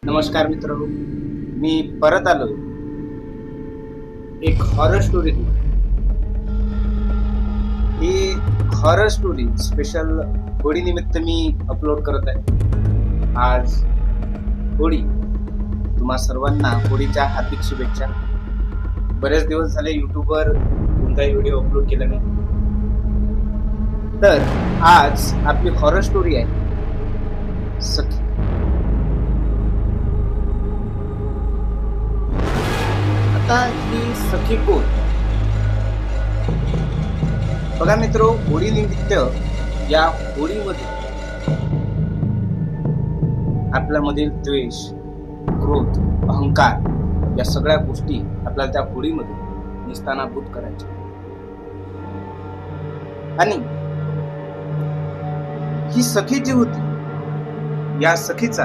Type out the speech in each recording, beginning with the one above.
नमस्कार मित्रांनो, मी परत आलोय एक हॉरर स्टोरी घेऊन. ही हॉरर स्टोरी स्पेशल होळी निमित्त मी अपलोड करत आहे. आज होळी. तुम्हा सर्वांना होळीच्या हार्दिक शुभेच्छा. बरेच दिवस झाले युट्यूबवर कोणताही व्हिडिओ अपलोड केला नाही. तर आज आपली हॉरर स्टोरी आहे सखी. आता ही सखी कोण? बघा मित्र, होळी निमित्त या होळीमध्ये आपल्यामधील द्वेष, क्रोध, अहंकार या सगळ्या गोष्टी आपल्याला त्या होळीमध्ये निस्तानाभूत करायच्या. आणि ही सखी जी होती, या सखीचा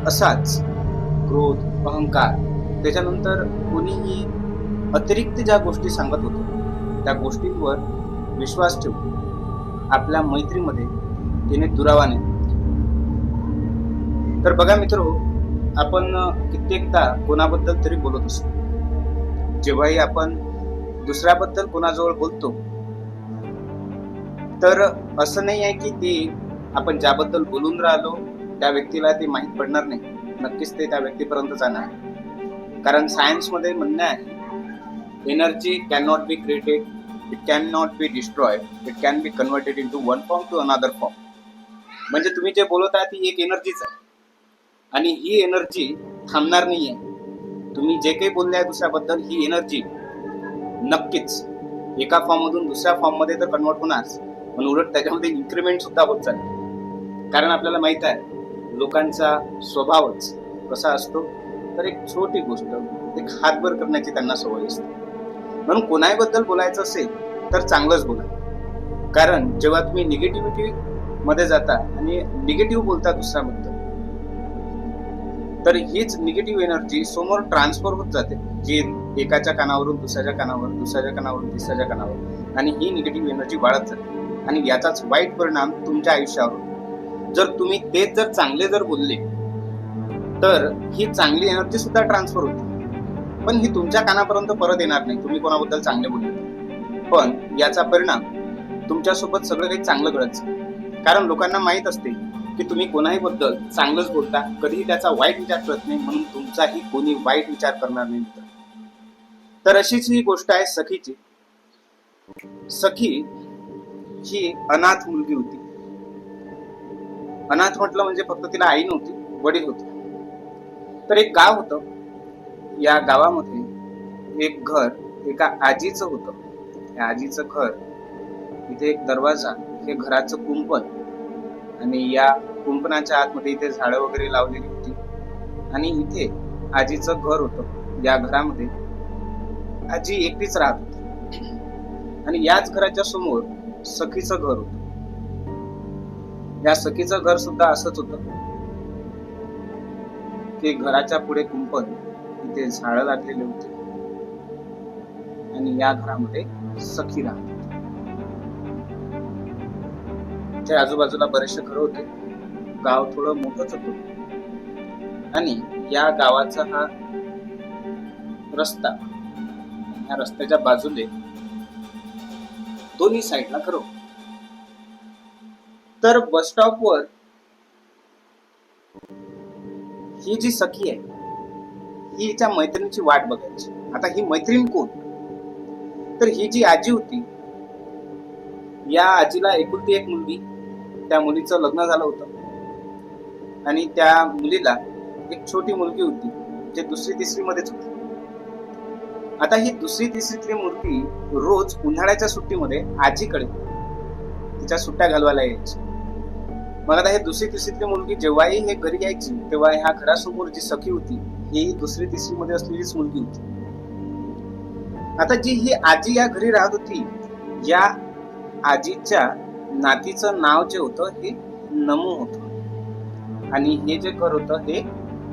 असाच क्रोध, अहंकार, त्याच्यानंतर कोणीही अतिरिक्त ज्या गोष्टी सांगत होते त्या गोष्टींवर विश्वास ठेवून आपल्या मैत्रीमध्ये तिने दुरावा नाही. तर बघा मित्र, आपण कित्येकदा कोणाबद्दल तरी बोलत असतो. जेव्हाही आपण दुसऱ्याबद्दल कोणाजवळ बोलतो तर असं नाही आहे की ते आपण ज्याबद्दल बोलून राहिलो त्या व्यक्तीला ते माहीत पडणार नाही. नक्कीच ते त्या व्यक्तीपर्यंत जाणार आहे. कारण सायन्स मध्ये म्हणणं आहे, energy can not be created, it can not be destroyed, it can be converted into one form to another form. म्हणजे तुम्ही जे बोलत आहात ती एक एनर्जीच आहे आणि ही एनर्जी थांबणार नाहीये. तुम्ही जे काही बोलले आहे दुसऱ्याबद्दल, ही एनर्जी नक्कीच एका फॉर्म मधून दुसऱ्या फॉर्म मध्ये तर कन्वर्ट होणार, पण उलट त्याच्यामध्ये इन्क्रीमेंट सुद्धा होत चालते. कारण आपल्याला माहित आहे लोकांचा स्वभावच कसा असतो. तर एक छोटी गोष्ट, एक हातभर करण्याची त्यांना सवय असते. म्हणून कोणाबद्दल बोलायचं असेल तर चांगलंच बोला. कारण जेव्हा तुम्ही निगेटिव्हिटी मध्ये जाता आणि निगेटिव्ह बोलता दुसऱ्याबद्दल, तर हीच निगेटिव्ह एनर्जी समोर ट्रान्सफर होत जाते, जी एकाच्या कानावरून दुसऱ्याच्या कानावर, दुसऱ्याच्या कानावरून तिसऱ्याच्या कानावर, आणि ही निगेटिव्ह एनर्जी वाढत जाते आणि याचाच वाईट परिणाम तुमच्या आयुष्यावर. जर तुम्ही तेच जर चांगले जर बोलले तर ही चांगली एनर्जी सुद्धा ट्रान्सफर होते, पण ही तुमच्या कानापर्यंत परत येणार नाही. तुम्ही कोणाबद्दल चांगले बोलले पण याचा परिणाम तुमच्यासोबत सगळं काही चांगलं घडत. कारण लोकांना माहित असते की तुम्ही कोणाही बद्दल चांगलंच बोलता, कधीही त्याचा वाईट विचार करत नाही, म्हणून तुमचाही कोणी वाईट विचार करणार नाही. तर अशीच ही गोष्ट आहे सखीची. सखी ही अनाथ मुलगी होती. अनाथ म्हटलं म्हणजे फक्त तिला आई नव्हती, वडील होते. तर एक गाव होतं. या गावामध्ये एक घर एका आजीचं होतं. या आजीचं घर, इथे एक दरवाजा, हे घराचं कुंपण, आणि या कुंपणाच्या आतमध्ये इथे झाडं वगैरे लावलेली होती. आणि इथे आजीचं घर होतं. या घरामध्ये आजी एकटीच राहत होती. आणि याच घराच्या समोर सखीचं घर होतं. या सखीचं घर सुद्धा असंच होतं की घराच्या पुढे कुंपण, इथे झाडं लागलेले होते आणि या घरामध्ये सखी राहत होती. त्या आजूबाजूला बरेचसे घर होते. गाव थोडं मोठंच होतं आणि या गावाचा हा रस्ता, या रस्त्याच्या बाजूले दोन्ही साईडला घर होते. तर बस स्टॉपवर ही जी सखी आहे ही हिच्या मैत्रिणीची वाट बघायची. आता ही मैत्रीण कोण? तर ही जी आजी होती, या आजीला एकुलती एक मुलगी. त्या मुलीचं लग्न झालं होतं आणि त्या मुलीला एक छोटी मुलगी होती जे दुसरी तिसरी मध्येच होती. आता ही दुसरी तिसरीतली मुलगी रोज उन्हाळ्याच्या सुट्टीमध्ये आजीकडे तिच्या सुट्ट्या घालवायला यायची. मग आता हे दुसरी तिसरीतली मुलगी जेव्हाही हे घरी यायची तेव्हा ह्या घरासमोर जी सखी होती ही दुसरी तिसरी मध्ये असलेलीच मुलगी होती. आता जी ही आजी या घरी राहत होती, या आजीच्या नातीचं नाव जे होतं हे नमू होतं आणि हे जे घर होतं हे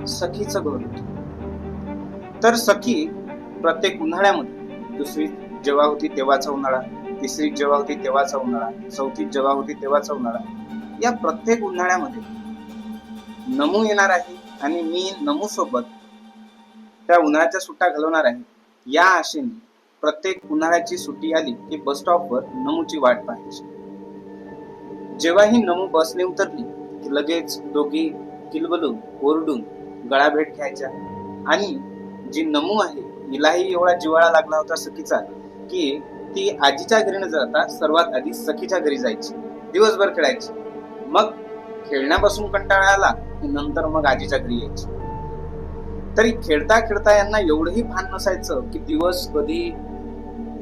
सखीचं घर होतं. तर सखी प्रत्येक उन्हाळ्यामध्ये, दुसरी जेव्हा होती तेव्हाचा उन्हाळा, तिसरी जेव्हा होती तेव्हाचा उन्हाळा, चौथी जेव्हा होती तेव्हाचा उन्हाळा, या प्रत्येक उन्हाळ्यामध्ये नमू येणार आहे आणि मी नमू सोबत त्या उन्हाळ्याच्या सुट्ट्या घालवणार आहे, या आशेने प्रत्येक उन्हाळ्याची सुट्टी आली की बस स्टॉपवर नमूची वाट पाहायची. जेव्हा ही नमू बसने उतरली की लगेच दोघी किलबलून ओरडून गळाभेट घ्यायच्या. आणि जी नमू आहे हिलाही एवढा जिव्हाळा लागला होता सखीचा की ती आजीच्या घरी न जाता सर्वात आधी सखीच्या घरी जायची, दिवसभर खेळायची. मग खेळण्यापासून कंटाळा आला की नंतर मग आजीच्या घरी यायची. तरी खेळता खेळता यांना एवढंही भान नसायचं की दिवस कधी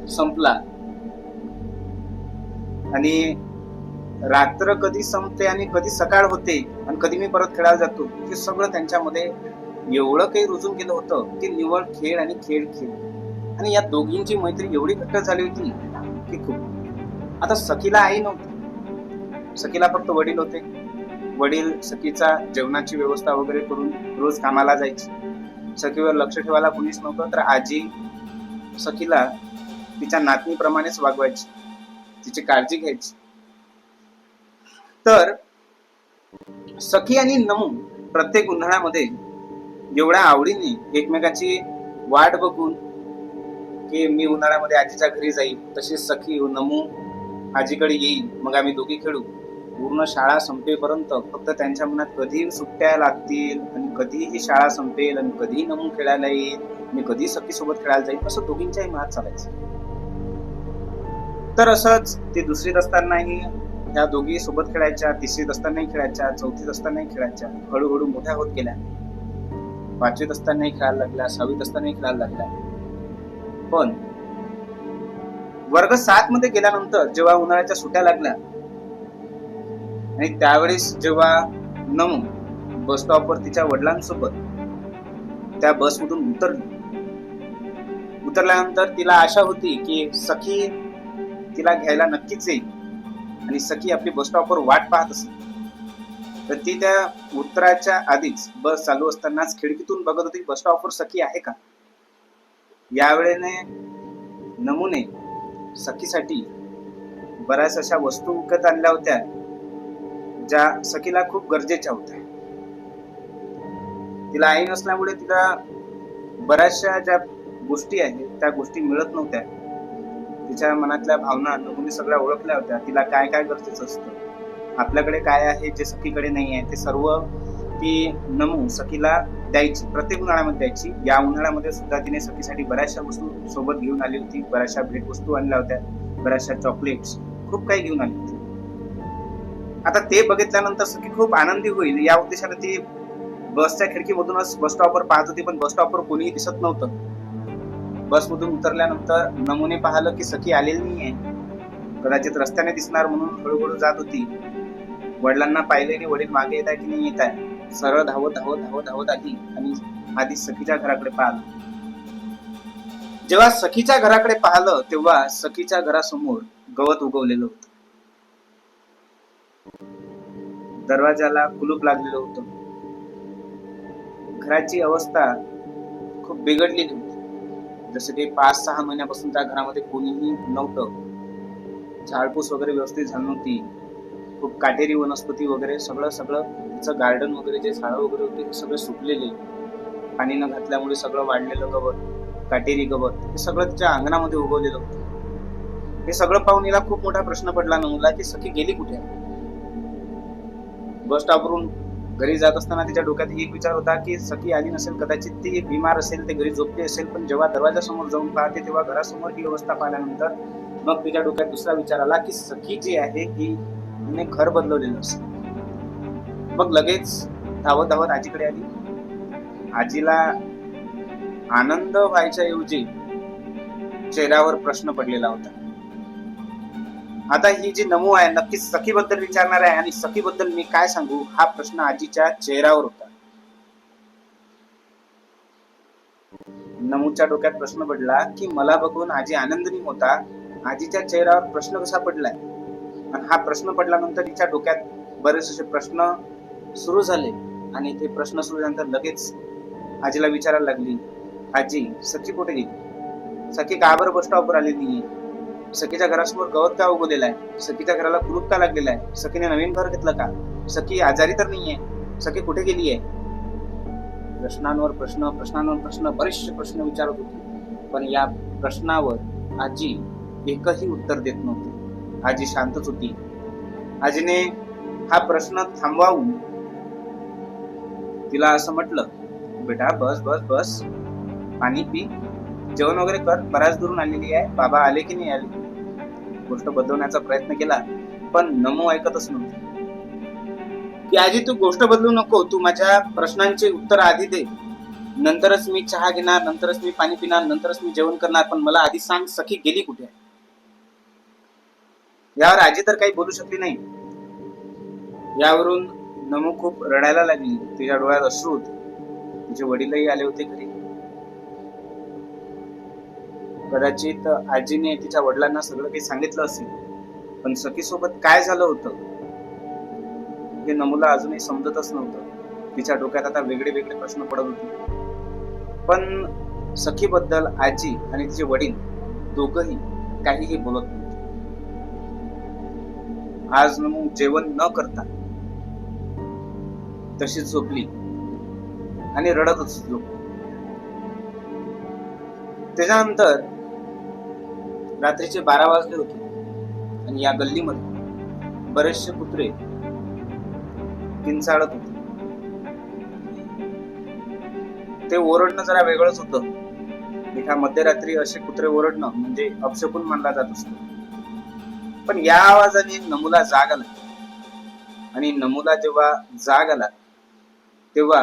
संपला आणि रात्र कधी संपते आणि कधी सकाळ होते आणि कधी मी परत खेळायला जातो, हे सगळं त्यांच्यामध्ये एवढं काही रुजून गेलं होतं की निवळ खेळ आणि खेळ खेळ. आणि या दोघींची मैत्री एवढी घट्ट झाली होती की खूप. आता सखीला आई नव्हती, सखीला फक्त वडील होते. वडील सखीचा जेवणाची व्यवस्था वगैरे करून रोज कामाला जायची. सखीवर लक्ष ठेवायला कोणीच नव्हतं, तर आजी सखीला तिच्या नातनीप्रमाणेच वागवायची, तिची काळजी घ्यायची. तर सखी आणि नमू प्रत्येक उन्हाळ्यामध्ये एवढ्या आवडीने एकमेकाची वाट बघून की मी उन्हाळ्यामध्ये आजीच्या घरी जाईल, तशीच सखी नमू आजीकडे येईल, मग आम्ही दोघी खेळू. पूर्ण शाळा संपेपर्यंत फक्त त्यांच्या मनात कधी सुट्ट्या लागतील आणि कधी ही शाळा संपेल आणि कधी नमू खेळायला येईल, मी कधी सखी सोबत खेळायला जाईल, असं दोघींच्याही मनात चालायचं. तर असंच ते दुसरीत असतानाही ह्या दोघी सोबत खेळायच्या, तिसरीत असतानाही खेळायच्या, चौथीत असतानाही खेळायच्या. हळूहळू मोठ्या होत गेल्या, पाचवीत असतानाही खेळायला लागल्या, सहावीत असतानाही खेळायला लागल्या. पण वर्ग 7 मध्ये गेल्यानंतर जेव्हा उन्हाळ्याच्या सुट्ट्या लागल्या आणि त्यावेळेस जेव्हा नमू बस स्टॉपवर तिच्या वडिलांसोबत त्या बसमधून उतरल्यानंतर तिला आशा होती की सखी तिला घ्यायला नक्कीच येईल आणि सखी आपली बस स्टॉपवर वाट पाहत असेल. तर ती त्या उतराच्या आधीच बस चालू असतानाच खिडकीतून बघत होती बस स्टॉपवर सखी आहे का. यावेळेने नमूने सखीसाठी बऱ्याच अशा वस्तू विकत आणल्या होत्या ज्या सखीला खूप गरजेच्या होत्या. तिला आई नसल्यामुळे तिला बऱ्याचशा ज्या गोष्टी आहेत त्या गोष्टी मिळत नव्हत्या. तिच्या मनातल्या भावना नमूने सगळ्या ओळखल्या होत्या. तिला काय काय गरजेचं असतं, आपल्याकडे काय आहे जे सखीकडे नाही आहे, ते सर्व ती नमू सखीला द्यायची, प्रत्येक उन्हाळ्यामध्ये द्यायची. या उन्हाळ्यामध्ये सुद्धा तिने सखीसाठी बऱ्याचशा वस्तू सोबत घेऊन आली होती, बऱ्याचशा भेट वस्तू आणल्या होत्या, बऱ्याचशा चॉकलेट्स, खूप काही घेऊन आली होती. आता ते बघितल्यानंतर सखी खूप आनंदी होईल या उद्देशाने ती बसच्या खिडकीमधूनच बस स्टॉपवर पाहत होती, पण बस स्टॉपवर कोणीही दिसत नव्हतं. बसमधून उतरल्यानंतर नमूने पाहिलं की सखी आलेली नाहीये, कदाचित रस्त्याने दिसणार म्हणून हळूहळू जात होती. वडिलांना पाहिले की वडील मागे येत आहे की नाही येत आहे, सरळ धावत धावत धावत धावत आली आणि आधी सखीच्या घराकडे पाहिलं. जेव्हा सखीच्या घराकडे पाहिलं तेव्हा सखीच्या घरासमोर गवत उगवलेलं होतं. दरवाजाला कुलूप लागलेलं होतं. घराची अवस्था खूप बिघडलेली होती. जसं की 5-6 महिन्यापासून त्या घरामध्ये कोणीही नव्हतं. झाडपूस वगैरे व्यवस्थित झाली नव्हती. खूप काटेरी वनस्पती वगैरे सगळं तिचं गार्डन वगैरे जे झाडं वगैरे होते ते सगळे सुकलेले, पाणी न घातल्यामुळे सगळं वाढलेलं गवत, काटेरी गवत हे सगळं तिच्या अंगणामध्ये उगवलेलं होतं. हे सगळं पाहून हिला खूप मोठा प्रश्न पडला नमुला की सखी गेली कुठे. बस स्टॉपवरून घरी जात असताना तिच्या डोक्यात एक विचार होता की सखी आली नसेल, कदाचित ती बिमार असेल, ते घरी झोपली असेल. पण जेव्हा दरवाजासमोर जाऊन पाहते तेव्हा घरासमोर ही अवस्था पाहिल्यानंतर मग तिच्या डोक्यात दुसरा विचार आला की सखी जी आहे ही तिने घर बदलवलेलं असेल. मग लगेच धावत धावत आजीकडे आली. आजीला आनंद व्हायच्या ऐवजी चेहऱ्यावर प्रश्न पडलेला होता. आता ही जी नमू आहे नक्कीच सखीबद्दल विचारणार आहे आणि सखीबद्दल मी काय सांगू हा प्रश्न आजीच्या चेहऱ्यावर होता. नमूच्या डोक्यात प्रश्न पडला की मला बघून आजी आनंदनी होता, आजीच्या चेहऱ्यावर प्रश्न कसा पडलाय. आणि हा प्रश्न पडल्यानंतर तिच्या डोक्यात बरेच असे प्रश्न सुरू झाले आणि ते प्रश्न सुरू झाल्यानंतर लगेच आजीला विचारायला लागली, आजी सखी कुठे गेली, सखी का बरं बस स्टॉपवर आली नाहीये, सखीच्या घरासमोर गवत का उगवलेला आहे, सखीच्या घराला कुलूप का लागलेला आहे, सखीने नवीन घर घेतलं का, सखी आजारी तर नाहीये, सखी कुठे गेली आहे. प्रश्नांवर प्रश्न बरेचसे प्रश्न विचारत होती, पण या प्रश्नावर आजी एकही उत्तर देत नव्हती. आजी शांतच होती. आजीने हा प्रश्न थांबवावून तिला असं म्हटलं, बेटा बस बस बस, पाणी पी, जेवण वगैरे कर, बऱ्याच दूरून आलेली आहे, बाबा आले की नाही आले. गोष्ट बदलवण्याचा प्रयत्न केला, पण नमू ऐकतच नव्हती. की आजी तू गोष्ट बदलू नको, तू माझ्या प्रश्नांचे उत्तर आधी दे, नंतरच मी चहा घेणार, नंतरच मी पाणी पिणार, नंतरच मी जेवण करणार, पण मला आधी सांग सखी गेली कुठे. यावर आजी तर काही बोलू शकली नाही. यावरून नमू खूप रडायला लागली. तिच्या डोळ्यात अश्रू होते. तिचे वडीलही आले होते घरी. कदाचित आजीने तिच्या वडिलांना सगळं काही सांगितलं असेल, पण सखीसोबत काय झालं होतं हे नमूला अजूनही समजतच नव्हतं. तिच्या डोक्यात आता वेगळे वेगळे प्रश्न पडत होते. पण सखीबद्दल आजी आणि तिचे वडील दोघंही काहीही बोलत नव्हते. आज नमू जेवण न करता तशीच झोपली आणि रडतच झोपली. त्याच्यानंतर रात्रीचे 12 वाजले होते आणि या गल्लीमध्ये बरेचसे कुत्रे किंचाळत होते. ते ओरडणं जरा वेगळंच होतं. एका मध्यरात्री असे कुत्रे ओरडणं म्हणजे अपशकुन मानला जात असतो. पण या आवाजाने नमूला जाग आला. आणि नमूला जेव्हा जाग आला तेव्हा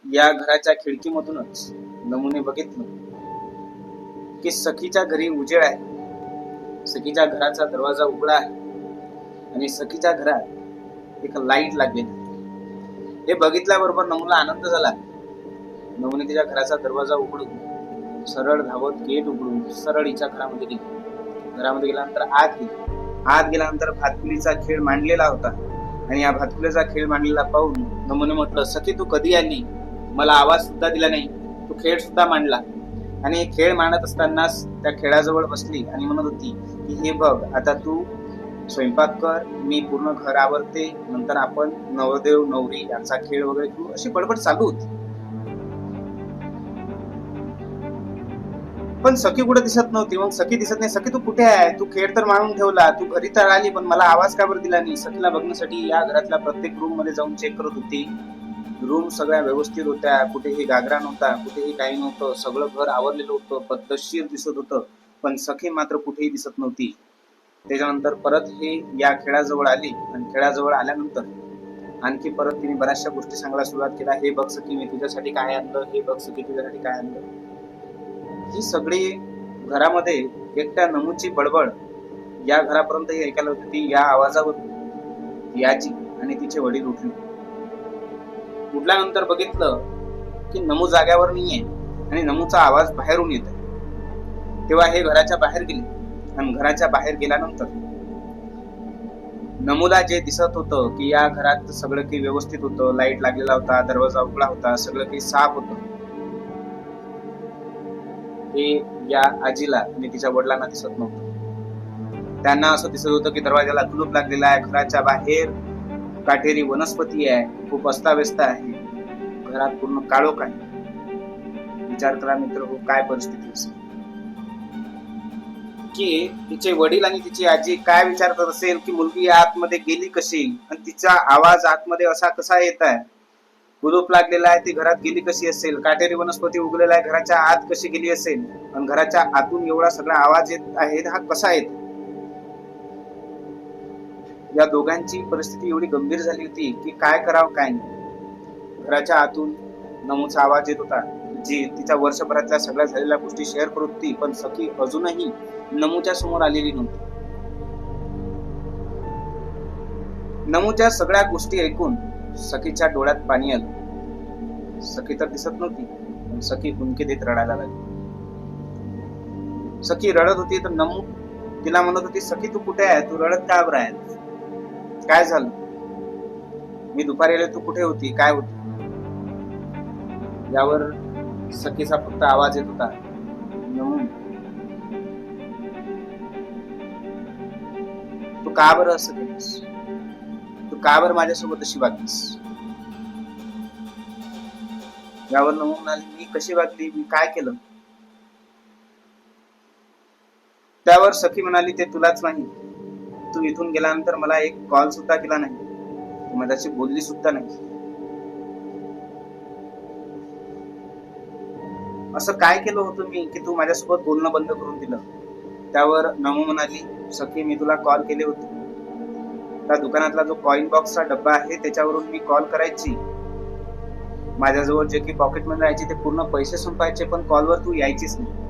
या घराच्या खिडकीमधूनच नमूने बघितलं की सखीच्या घरी उजेड आहे. सखीच्या घराचा दरवाजा उघडा आहे आणि सखीच्या घरात एक लाईट लागलेली. हे बघितल्याबरोबर नमूला आनंद झाला. नमूने तिच्या घराचा दरवाजा उघडून सरळ धावत गेट उघडून सरळ हिच्या घरामध्ये गेली. घरामध्ये गेल्यानंतर आत गेल्यानंतर भातकुलीचा खेळ मांडलेला होता आणि या भातकुलीचा खेळ मांडलेला पाहून नमूने म्हटलं, सखी तू कधी आली, मला आवाज सुद्धा दिला नाही, तू खेळ सुद्धा मांडला. आणि खेळ मांडत असतानाच त्या खेळाजवळ बसली आणि म्हणत होती की हे बघ, आता तू स्वयंपाक कर, मी पूर्ण घर आवरते, नंतर आपण नवरदेव नवरी यांचा खेळ वगैरे खेळू, अशी बडबड चालू होती. पण सखी कुठे दिसत नव्हती. मग सखी दिसत नाही, सखी तू कुठे आहे, तू खेळ तर मांडून ठेवला, तू घरी तर आली, पण मला आवाज का बरं दिला नाही. सखीला बघण्यासाठी या घरातल्या प्रत्येक रूम मध्ये जाऊन चेक करत होती. रूम सगळ्या व्यवस्थित होत्या, कुठेही गागरा नव्हता, कुठेही काही नव्हतं, सगळं घर आवरलेलं होतं, पद्धतशीर दिसत होतं, पण सखी मात्र कुठेही दिसत नव्हती. त्याच्यानंतर परत हे या खेळाजवळ आली आणि खेळाजवळ आल्यानंतर आणखी परत तिने बऱ्याचशा गोष्टी सांगायला सुरुवात केला. हे बघ सखी मी तुझ्यासाठी काय आणलं, हे बघ सखी तुझ्यासाठी काय आणलं. ही सगळी घरामध्ये एकट्या नमूची बडबड या घरापर्यंत ऐकायला होती. ती या आवाजावर याची आणि तिचे वडील उठले. उठल्यानंतर बघितलं की नमू जाग्यावर नाहीये आणि नमूचा आवाज बाहेरून येत आहे. तेव्हा हे घराच्या बाहेर गेले आणि घराच्या बाहेर गेल्यानंतर नमूला जे दिसत होतं की या घरात सगळं काही व्यवस्थित होतं, लाईट लागलेला होता, दरवाजा उघडा होता, सगळं काही साफ होतं, हे या आजीला आणि तिच्या वडिलांना दिसत नव्हतं. त्यांना असं दिसत होतं की दरवाजाला कुलूप लागलेला आहे, घराच्या बाहेर काटेरी वनस्पती आहे, खूप अस्ताव्यस्त आहे, घरात पूर्ण काळोख आहे. विचार करा मित्र, काय परिस्थिती असेल की तिचे वडील आणि तिची आजी काय विचार करत असेल की मुलगी आतमध्ये गेली कशी आणि तिचा आवाज आतमध्ये असा कसा येत आहे, कुलूप लागलेला आहे, ती घरात गेली कशी असेल, काटेरी वनस्पती उगलेला आहे, घराच्या आत कशी गेली असेल आणि घराच्या आतून एवढा सगळा आवाज येत आहे, हा कसा येत. या दोघांची परिस्थिती एवढी गंभीर झाली होती की काय करावं काय नाही. घराच्या आतून नमूचा आवाज येत होता, जी तिच्या वर्षभरातल्या सगळ्या झालेल्या गोष्टी शेअर करत होती, पण सखी अजूनही नमूच्या समोर आलेली नव्हती. नमूच्या सगळ्या गोष्टी ऐकून सखीच्या डोळ्यात पाणी आलं. सखी तर दिसत नव्हती, पण सखी हुंदके देत रडायला लागली. सखी रडत होती तर नमू तिला म्हणत होती, सखी तू कुठे आहे, तू रडत का बरं आहे, काय झालं, मी दुपारी आले, तू कुठे होती, काय होती. यावर सखीचा फक्त आवाज येत होता, नमू तू का बरं असं केलीस, तू का बरं माझ्यासोबत अशी वागलीस. यावर नमू म्हणाली, मी कशी वागली, मी काय केलं? त्यावर सखी म्हणाली, ते तुलाच माहित. तू इथून गेल्यानंतर मला एक कॉल सुद्धा केला नाही, तू माझ्याशी बोलली सुद्धा नाही. असं काय केलं होतं मी की तू माझ्यासोबत बोलणं बंद करून दिलं? त्यावर नमू म्हणाली, सखी मी तुला कॉल केले होते. त्या दुकानातला जो कॉइन बॉक्सचा डब्बा आहे त्याच्यावरून मी कॉल करायची. माझ्याजवळ जे की पॉकेट मनी राहायचे ते पूर्ण पैसे संपायचे, पण कॉलवर तू यायचीच नाही.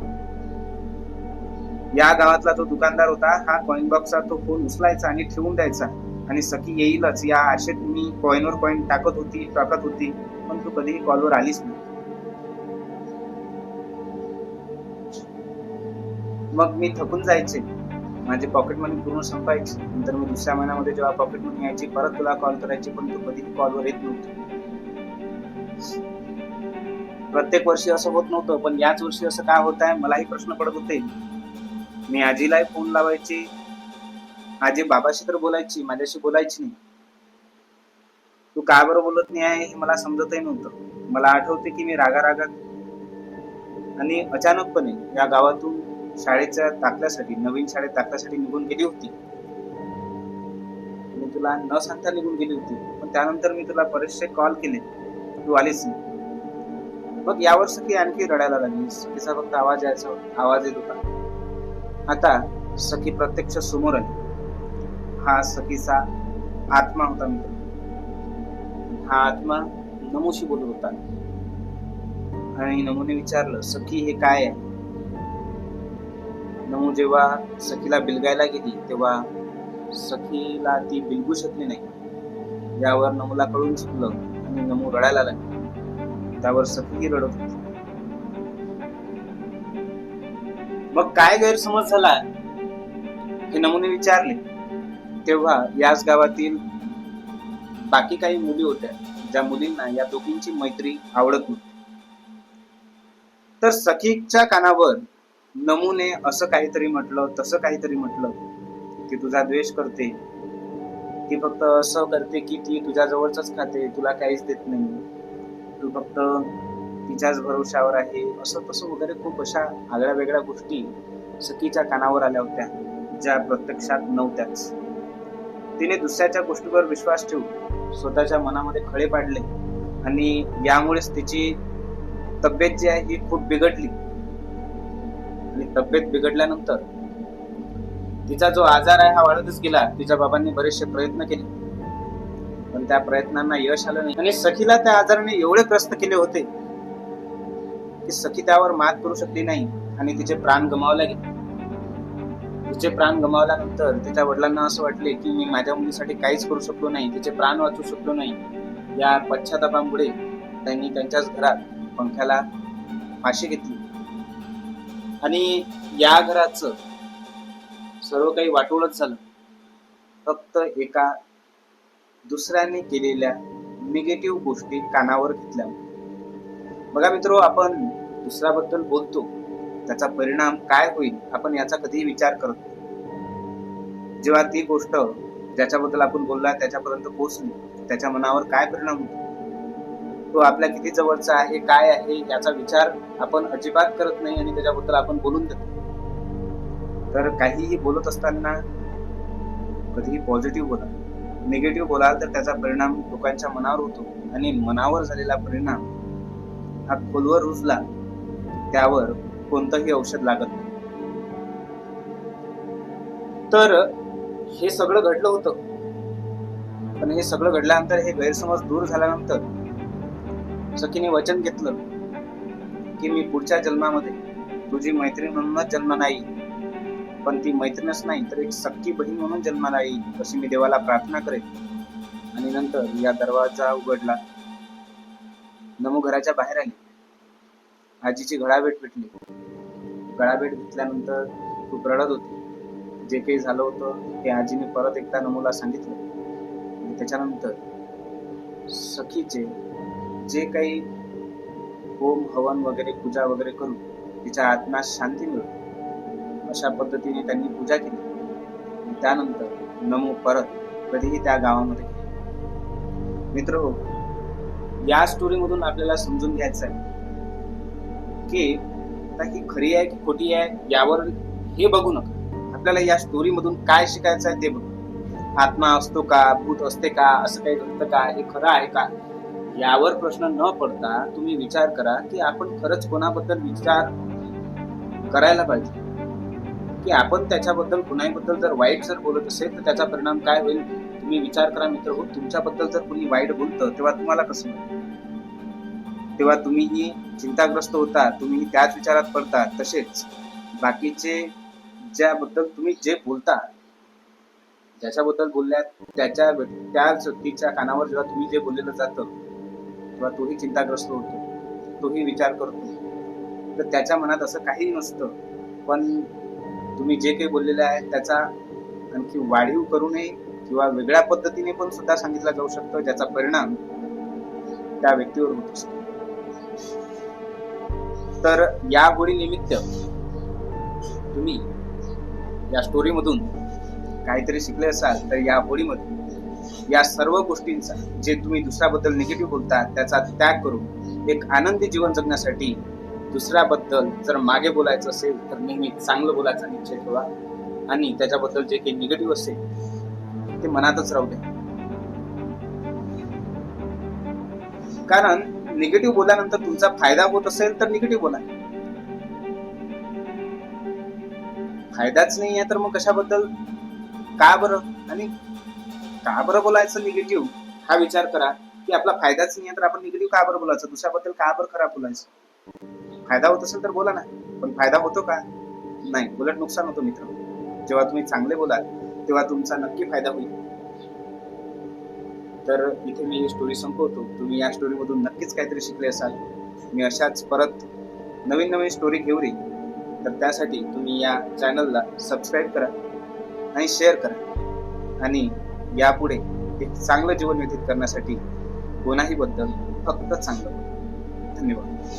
या गावातला जो दुकानदार होता, हा कॉइन बॉक्सचा तो फोन उचलायचा आणि ठेवून द्यायचा, आणि सखी येईलच या आशेत मी कॉइनवर कॉइन टाकत होती, पण तू कधीही कॉलवर आलीच नाही. मग मी थकून जायचे, माझे पॉकेट मनी पूर्ण संपायची. नंतर मी दुसऱ्या महिन्यामध्ये जेव्हा पॉकेट मनी यायची परत तुला कॉल करायची, पण तू कधीही कॉलवर येत नव्हती. प्रत्येक वर्षी असं होत नव्हतं, पण याच वर्षी असं का होत आहे मलाही प्रश्न पडत होते. मी आजीलाही फोन लावायची, आजी बाबाशी तर बोलायची, माझ्याशी बोलायची नाही. तू का बरं बोलत नाही आहे हे मला समजतही नव्हतं. मला आठवते की मी रागारागात आणि अचानकपणे या गावातून शाळेच्या दाखल्यासाठी, नवीन शाळेत दाखल्यासाठी निघून गेली होती. मी तुला न सांगता निघून गेली होती, पण त्यानंतर मी तुला बरेचसे कॉल केले, तू आलीच नाही. मग यावर सखी आणखी रडायला लागली. सखीचा फक्त आवाज यायचा, आवाज येत होता. आता सखी प्रत्यक्ष समोर आली. हा सखीचा आत्मा होता मित्र. हा आत्मा नमूशी बोलत होता, आणि नमूने विचारलं, सखी हे काय आहे? नमू जेव्हा सखीला बिलगायला गेली तेव्हा सखीला ती बिलगू शकली नाही. यावर नमूला कळून चुकलं आणि नमू रडायला लागली. त्यावर सखीही रडत होती. मग काय गैरसमज झाला हे नमूने विचारले. तेव्हा याच गावातील बाकी काही मुली होत्या, ज्या मुलींना या दोघींची मैत्री आवडत नव्हती. तर सखीच्या कानावर नमूने असं काहीतरी म्हटलं, तसं काहीतरी म्हटलं, ती तुझा द्वेष करते, ती फक्त असं करते की ती तुझ्या जवळच खाते, तुला काहीच देत नाही, तू फक्त तिच्याच भरोशावर आहे, असं तसं वगैरे खूप अशा आगळ्या वेगळ्या गोष्टी सखीच्या कानावर आल्या होत्या, ज्या प्रत्यक्षात नव्हत्याच. तिने दुसऱ्याच्या गोष्टीवर विश्वास ठेवून स्वतःच्या मनामध्ये खळे पाडले, आणि यामुळेच तिची तब्येत जी आहे ही खूप बिघडली. आणि तब्येत बिघडल्यानंतर तिचा जो आजार आहे हा वाढतच गेला. तिच्या बाबांनी बरेचसे प्रयत्न केले, पण त्या प्रयत्नांना यश आलं नाही, आणि सखीला त्या आजाराने एवढे ग्रस्त केले होते की सखी त्यावर मात करू शकली नाही आणि तिचे प्राण गमावले गेले. तिचे प्राण गमावल्यानंतर तिच्या वडिलांना असं वाटले की मी माझ्या मुलीसाठी काहीच करू शकलो नाही, तिचे प्राण वाचू शकलो नाही. या पश्चातापामुळे त्यांनी त्यांच्याच घरात पंख्याला फाशी घेतली, आणि या घराचं सर्व काही वाटोळच झालं, फक्त एका दुसऱ्याने केलेल्या निगेटिव्ह गोष्टी कानावर घेतल्या. बघा मित्रो, आपण दुसऱ्याबद्दल बोलतो, त्याचा परिणाम काय होईल आपण याचा कधीही विचार करत नाही. जेव्हा ती गोष्ट ज्याच्याबद्दल आपण बोलला त्याच्यापर्यंत पोहोचली, त्याच्या मनावर काय परिणाम होतो, तो आपल्या किती जवळचा आहे, काय आहे याचा विचार आपण अजिबात करत नाही, आणि त्याच्याबद्दल आपण बोलून देतो. तर काहीही बोलत असताना कधीही पॉझिटिव्ह बोला, निगेटिव्ह बोलाल तर त्याचा परिणाम लोकांच्या मनावर होतो, आणि मनावर झालेला परिणाम हा खोलवर रुजला, त्यावर कोणतंही औषध लागत नाही. तर हे सगळं घडलं होतं, पण हे सगळं घडल्यानंतर, हे गैरसमज दूर झाल्यानंतर सखीने वचन घेतलं की मी पुढच्या जन्मामध्ये तुझी मैत्रीण म्हणूनच जन्माला येईल, पण ती मैत्रीणच नाही तर एक सख्खी बहीण म्हणून जन्माला येईल, अशी मी देवाला प्रार्थना करेन. आणि नंतर या दरवाजा उघडला. नमू घराच्या बाहेर आली. आजीची गळाभेट भेटली. गळाभेट घेतल्यानंतर खूप रडत होती. जे काही झालं होतं ते आजीने परत एकदा नमूला सांगितलं, आणि त्याच्यानंतर सखीचे जे काही होम हवन वगैरे, पूजा वगैरे करून तिच्या आत्म्यास शांती मिळते, अशा पद्धतीने त्यांनी पूजा केली. आणि त्यानंतर नमू परत कधीही त्या गावामध्ये गेली. मित्र, या स्टोरी मधून आपल्याला समजून घ्यायचं आहे की आता ही खरी आहे की खोटी आहे यावर हे बघू नका. आपल्याला या स्टोरी मधून काय शिकायचं आहे ते बघू. आत्मा असतो का, भूत असते का, असं काही घडतं का, हे खरं आहे का, यावर प्रश्न न पडता तुम्ही विचार करा की आपण खरंच कोणाबद्दल विचार करायला पाहिजे, की आपण त्याच्याबद्दल कुणाबद्दल जर वाईट जर बोलत असेल तर त्याचा परिणाम काय होईल. तुम्ही विचार करा मित्र हो, तुमच्याबद्दल जर कोणी वाईट बोलतं तेव्हा तुम्हाला कसं वाटतं? तेव्हा तुम्हीही चिंताग्रस्त होता, तुम्ही त्याच विचारात पडता. तसेच बाकीचे ज्याबद्दल तुम्ही जे बोलता, ज्याच्याबद्दल बोलल्यात त्याच व्यक्तीच्या कानावर जेव्हा तुम्ही जे बोललेलं जातं तेव्हा तोही चिंताग्रस्त होतो, तोही विचार करतो. तर त्याच्या मनात असं काही नसतं, पण तुम्ही जे काही बोललेले आहे त्याचा आणखी वाढीव करू नये किंवा वेगळ्या पद्धतीने पण सुद्धा सांगितला जाऊ शकतो, ज्याचा परिणाम त्या व्यक्तीवर होत असतो. तर या गोडी निमित्त तुम्ही या स्टोरी मधून काहीतरी शिकले असाल तर या होळीमध्ये या सर्व गोष्टींचा, जे तुम्ही दुसऱ्याबद्दल निगेटिव्ह बोलता त्याचा त्याग करून एक आनंदी जीवन जगण्यासाठी दुसऱ्याबद्दल जर मागे बोलायचं असेल तर नेहमी चांगलं बोलायचा निश्चय ठेवा आणि त्याच्याबद्दल जे काही निगेटिव्ह असेल ते मनातच राहू द्या. कारण निगेटिव्ह बोलल्यानंतर तुमचा फायदा होत असेल तर निगेटिव्ह बोला, फायदाच नाही आहे तर मग कशाबद्दल, का बरं, आणि का बरं बोलायचं निगेटिव्ह हा विचार करा की आपला फायदाच नाही आहे तर आपण निगेटिव्ह का बरं बोलायचं, दुसऱ्याबद्दल का बरं खराब बोलायचं. फायदा होत असेल तर बोला ना, पण फायदा होतो का, नाही, उलट नुकसान होतं मित्र. जेव्हा तुम्ही चांगले बोलाल तेव्हा तुमचा नक्की फायदा होईल. तर इथे मी ही स्टोरी संपवतो. तुम्ही या स्टोरी मधून नक्कीच काहीतरी शिकले असाल. मी अशाच परत नवीन नवीन स्टोरी घेऊन येईन. तर त्यासाठी तुम्ही या चॅनलला सबस्क्राईब करा आणि शेअर करा आणि यापुढे एक चांगलं जीवन व्यतीत करण्यासाठी कोणाही बद्दल फक्त चांगलं. धन्यवाद.